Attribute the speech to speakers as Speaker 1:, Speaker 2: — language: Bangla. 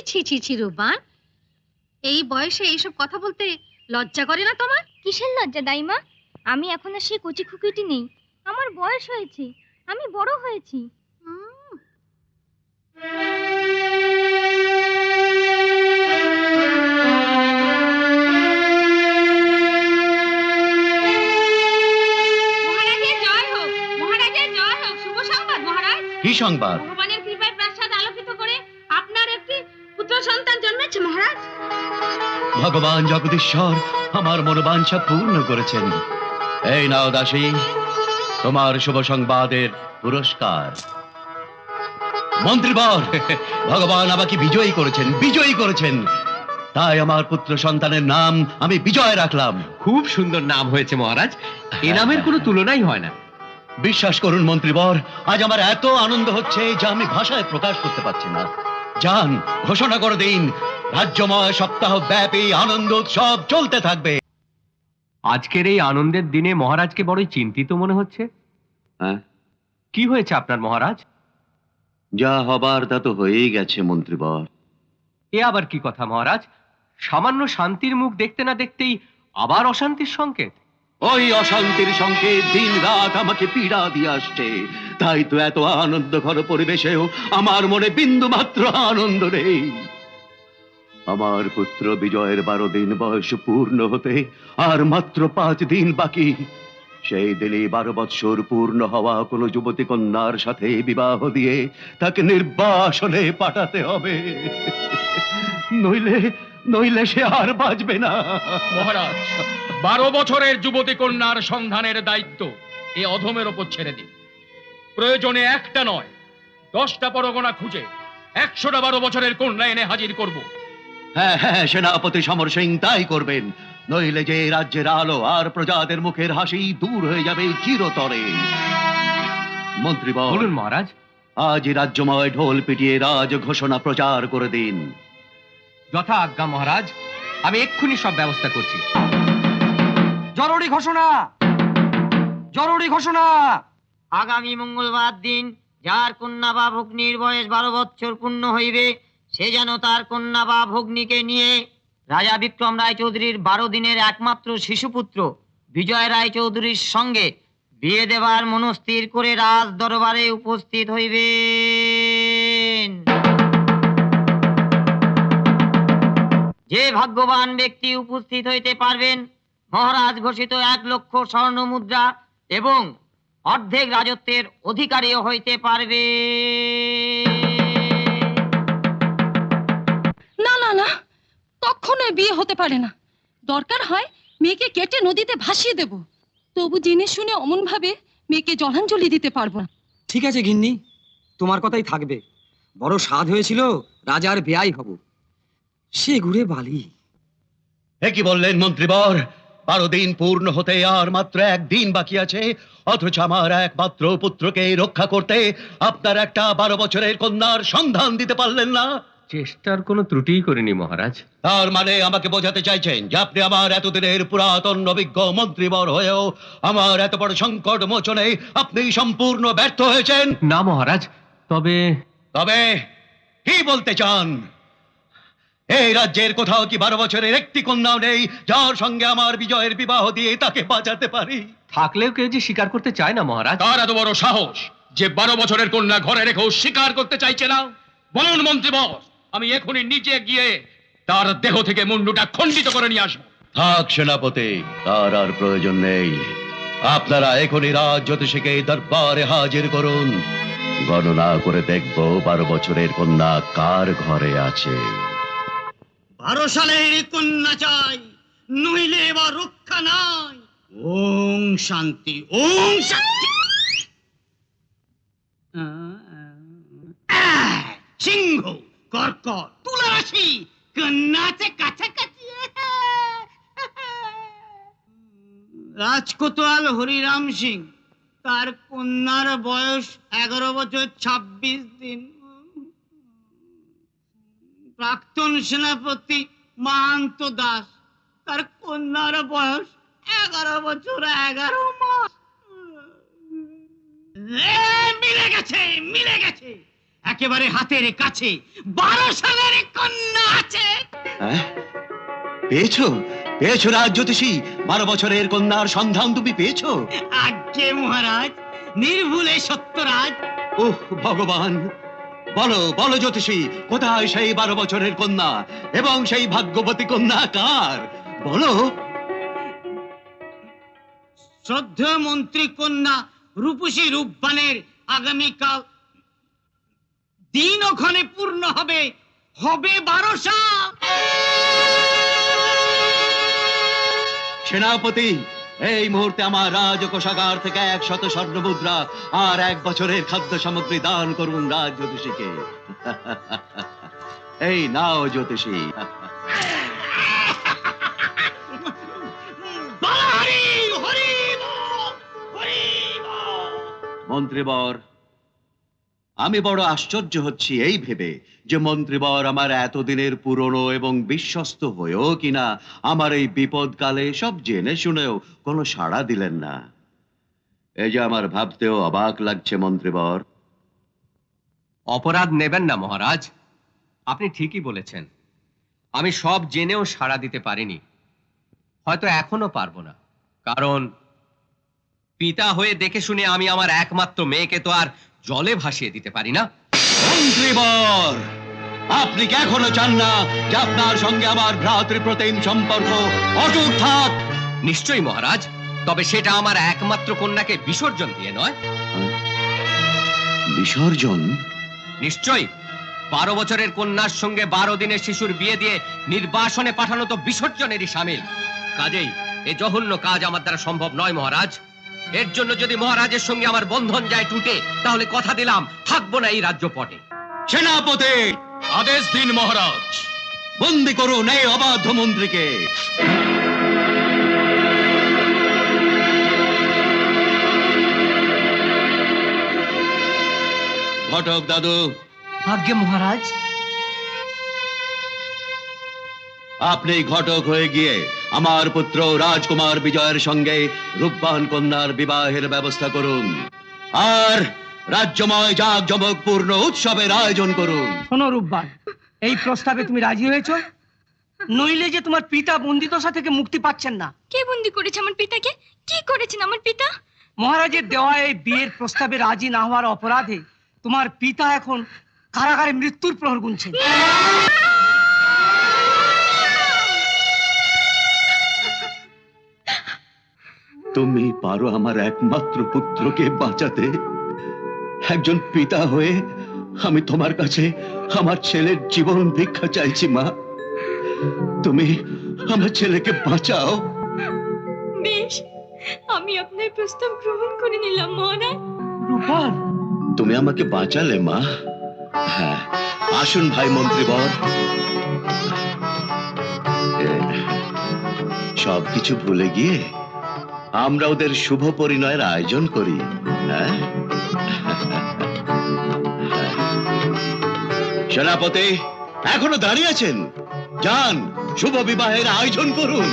Speaker 1: ছি ছি ছি রূপবান, এই বয়সে এইসব কথা বলতে লজ্জা করে না তোমার?
Speaker 2: কিসের লজ্জা দাইমা? আমি এখন আর সেই কচি খুকিটি নেই। আমার বয়স হয়েছে, আমি বড় হয়েছি।
Speaker 1: মহারাজের জয় হোক, মহারাজের জয় হোক। শুভ সংবাদ মহারাজ।
Speaker 3: কি সংবাদ?
Speaker 1: ভগবানের কৃপায় প্রাসাদ আলোকিত করে আপনার একটি পুত্র সন্তান জন্মেছে মহারাজ।
Speaker 3: ভগবান জগদীশ্বর আমার মনোবাঞ্ছা পূর্ণ করেছেন। এই নাও দাসী, তোমার শুভ সংবাদের পুরস্কার। মন্ত্রীবর, ভগবান আমাকে বিজয়ী করেছেন, বিজয়ী করেছেন। তাই আমার পুত্র সন্তানের নাম আমি বিজয় রাখলাম।
Speaker 4: খুব সুন্দর নাম হয়েছে মহারাজ, এ নামের কোনো তুলনাই হয় না।
Speaker 3: বিশ্বাস করুন মন্ত্রীবর, আজ আমার এত আনন্দ হচ্ছে যা আমি ভাষায় প্রকাশ করতে পারছি না। যান, ঘোষণা করে দিন, রাজ্যময় সপ্তাহ ব্যাপী আনন্দ উৎসব চলতে থাকবে।
Speaker 4: আজকের এই আনন্দের দিনে মহারাজকে বড়ই চিন্তিত মনে হচ্ছে।
Speaker 3: হ্যাঁ,
Speaker 4: কি হয়েছে আপনার মহারাজ?
Speaker 3: যা হবার তা তো হয়েই গেছে মন্ত্রীবর।
Speaker 4: এ আবার কি কথা মহারাজ? সামান্য শান্তির মুখ দেখতে না দেখতেই আবার অশান্তির সংকেত।
Speaker 3: ওই অশান্তির সংকেত দিন রাত আমাকে পীড়া দিয়ে আসছে। তাই তো এত আনন্দঘর পরিবেশেও আমার মনে বিন্দু মাত্র আনন্দ নেই। আমার পুত্র বিজয়ের 12 দিন বয়স পূর্ণ হতে আর মাত্র 5 দিন বাকি। সেই দিনই 12 বৎসর পূর্ণ হওয়া কোনো যুবতী কন্যার সাথে বিবাহ দিয়ে তাকে নির্বাসনে পাঠাতে হবে, নইলে নইলে সে আর বাঁচবে না।
Speaker 5: মহারাজ, 12 বছরের যুবতী কন্যার সন্ধানের দায়িত্ব এ অধমের ওপর ছেড়ে দিন। প্রয়োজনে একটা নয় 10টা পরগনা খুঁজে 100টা 12 বছরের কন্যা এনে হাজির করব।
Speaker 3: হ্যাঁ হ্যাঁ, সেনাপতি সমর সিং তাই করবেন। নইলে যে রাজ্যের আলো আর প্রজাদের মুখের হাসি দূর হয়ে যাবে চিরতরে। মন্ত্রী
Speaker 4: বলুন মহারাজ।
Speaker 3: আজ রাজ্যময় ঢোল পিটিয়ে রাজ ঘোষণা প্রচার করে দিন।
Speaker 4: যথা আজ্ঞা মহারাজ, আমি এক্ষুনি সব ব্যবস্থা করছি।
Speaker 6: জরুরি ঘোষণা, জরুরি ঘোষণা।
Speaker 7: আগামী মঙ্গলবার দিন যার কন্যা বা ভগ্নীর বয়স 12 বৎসর পূর্ণ হইবে, সে যেন তার কন্যা বা ভগ্নীকে নিয়ে রাজা বিক্রম রায়চৌধুরীর 12 দিনের একমাত্র শিশুপুত্র বিজয় রায়চৌধুরীর সঙ্গে বিয়ে দেবার মনস্থির করে রাজ দরবারে উপস্থিত হইবেন। যে ভাগ্যবান ব্যক্তি উপস্থিত হইতে পারবেন, মহারাজ ঘোষিত 1 লক্ষ স্বর্ণ মুদ্রা এবং অর্ধেক রাজত্বের অধিকারীও হইতে পারবে।
Speaker 8: না না না, কখনোই বিয়ে হতে পারে না। দরকার হয় মেয়েকে কেটে নদীতে ভাসিয়ে দেব, তবু জেনে শুনে অমন ভাবে মেয়েকে জলাঞ্জলি দিতে পারবো না।
Speaker 6: ঠিক আছে গিন্নি, তোমার কথাই থাকবে। বড় স্বাদ হয়েছিল রাজার বেয়াই হব, সে ঘুরে বালি।
Speaker 3: এ কি বললেন মন্ত্রীবর? 12 দিন পূর্ণ হতে আর মাত্র 1 দিন বাকি আছে, অথচ আমার একমাত্র পুত্রকে রক্ষা করতে আপনার একটা 12 বছরের কন্যার সন্ধান দিতে পারলেন না।
Speaker 4: চেষ্টার কোনো ত্রুটিই করিনি মহারাজ।
Speaker 3: তার মানে আমাকে বোঝাতে চাইছেন যে আপনি আমার এতদিনের পুরাতন অভিজ্ঞ মন্ত্রীবর হয়েও আমার এত বড় সংকট মোচনে আপনি সম্পূর্ণ ব্যর্থ হয়েছেন।
Speaker 4: না মহারাজ, তবে
Speaker 3: তবে কি বলতে চান? এই রাজ্যের কোথাও কি 12 বছরের একটি কন্যাও নেই যার সঙ্গে আমার বিজয়ের বিবাহ দিয়ে তাকে বাঁচাতে পারি?
Speaker 4: থাকলেও কেউ যে স্বীকার করতে চায় না মহারাজ।
Speaker 5: তার এত বড় সাহস যে 12 বছরের কন্যা ঘরে রেখেও স্বীকার করতে চাইছে না? বলুন মন্ত্রীবর, আমি এখনই নিচে গিয়ে তার দেহ থেকে মুন্ডুটা খণ্ডিত করে নিয়ে আসবো।
Speaker 3: থাক সেনাপতি, তার আর প্রয়োজন নেই। আপনারা এখনই রাজ জ্যোতিষীকে দরবারে হাজির করুন। গণনা করে দেখব 12 বছরের কন্যা কার ঘরে আছে।
Speaker 7: 12 সালের কন্যা চাই, নইলে এবার রক্ষা নাই। ওম শান্তি, ওম শান্তি। সিংহ, কর্কট, তুলা রাশি, কন্যাতে কাছাকাছি। রাজকোতোয়াল হরিরাম সিং, তার কন্যার বয়স 11 বছর 26 দিন। প্রাক্তন সেনাপতি মাহান্ত দাস, তার কন্যার বয়স 11 বছর 11 মাস। মিলে গেছে, মিলে গেছে, একেবারে হাতের কাছে 12 সালের কন্যা।
Speaker 3: পেয়েছো? পেয়েছো রাজ জ্যোতিষী? 12 বছরের কন্যার সন্ধান তুমি পেয়েছো?
Speaker 7: আজ্ঞে মহারাজ, নির্ভুলে সত্যরাজ।
Speaker 3: ওহ ভগবান, বলো বলো জ্যোতিষী, কোথায় সেই 12 বছরের কন্যা এবং সেই ভাগ্যবতী কন্যা কার? বলো।
Speaker 7: শ্রদ্ধেয় মন্ত্রী কন্যা রূপসী রূপবানের আগামীকাল দিন ওখানে পূর্ণ হবে, হবে 1200।
Speaker 3: সেনাপতি, এই মুহূর্তে আমার রাজকোষাগার থেকে 100 স্বর্ণ মুদ্রা আর 1 বছরের খাদ্য সামগ্রী দান করুন রাজ জ্যোতিষীকে। এই নাও জ্যোতিষী। মন্ত্রীবর, আমি বড় আশ্চর্য হচ্ছি এই ভেবে যে মন্ত্রীবর আমার এতদিনের পুরনো এবং বিশ্বস্ত হয়েও কিনা আমার এই বিপদকালে সব জেনে শুনেও কোনো সাড়া দিলেন না। এই যে আমার ভাবতেও অবাক লাগছে মন্ত্রীবর।
Speaker 4: অপরাধ নেবেন না মহারাজ, আপনি ঠিকই বলেছেন। আমি সব জেনেও সাড়া দিতে পারিনি, হয়তো এখনো পারবো না, কারণ পিতা হয়ে দেখে শুনে আমি আমার একমাত্র মেয়েকে তো আর জলে ভাসিয়ে দিতে পারি না।
Speaker 3: মন্ত্রীবর, আপনি কি এখনো চান না যে আপনার সঙ্গে আমার ভ্রাতৃপ্রতিম সম্পর্ক অটুট থাক?
Speaker 4: নিশ্চয়ই মহারাজ, তবে সেটা আমার একমাত্র কন্যাকে বিসর্জন দিয়ে নয়।
Speaker 3: বিসর্জন?
Speaker 4: নিশ্চয়ই। 12 বছরের কন্যার সঙ্গে 12 দিনের শিশুর বিয়ে দিয়ে নির্বাসনে পাঠানো তো বিসর্জনেরই শামিল। কাজেই এ জঘন্য কাজ আমার দ্বারা সম্ভব নয় মহারাজ। এর জন্য যদি মহারাজের সঙ্গে আমার বন্ধন যায় টুটে, তাহলে কথা দিলাম থাকবো না এই রাজ্যপটে।
Speaker 3: সেনাপতি,
Speaker 5: আদেশ দিন মহারাজ।
Speaker 3: বন্দি করুন এই অবাধ্য মন্ত্রীকে। ঘটক দাদু।
Speaker 7: আজ্ঞে মহারাজ।
Speaker 3: আপনি ঘটক হয়ে গিয়ে আমার পুত্র রাজকুমার বিজয়ের সঙ্গে রূপবান কন্যার বিবাহের ব্যবস্থা করুন আর রাজ্যময় জাঁকজমকপূর্ণ উৎসবের আয়োজন করুন।
Speaker 9: শোনো রূপবান, এই প্রস্তাবে তুমি রাজি হয়েছো? নইলে যে তোমার পিতা বন্দিদশা থেকে মুক্তি পাচ্ছেন না।
Speaker 2: কে বন্দি করেছে আমার পিতাকে? কি করেছেন আমার পিতা?
Speaker 9: মহারাজের দেওয়া এই বিয়ের প্রস্তাবে রাজি না হওয়ার অপরাধে তোমার পিতা এখন কারাগারে মৃত্যুর প্রহর গুনছেন।
Speaker 3: তুমি পারো আমার একমাত্র পুত্রকে বাঁচাতে। একজন পিতা হয়ে আমি তোমার কাছে আমার ছেলের জীবন ভিক্ষা চাইছি মা। তুমি আমার ছেলেকে বাঁচাও।
Speaker 2: বেশ, আমি আপনার প্রস্তাব গ্রহণ করে নিলাম মহারাজ।
Speaker 9: রূপবান,
Speaker 3: তুমি আমাকে বাঁচালে মা। হ্যাঁ, আসুন ভাই মন্ত্রীবর। সবকিছু ভুলে গিয়ে আমরা ওদের শুভ পরিণয়ের আয়োজন করি। হ্যাঁ, সেনাপতি এখনো দাঁড়িয়ে আছেন? যান, শুভ বিবাহের আয়োজন করুন।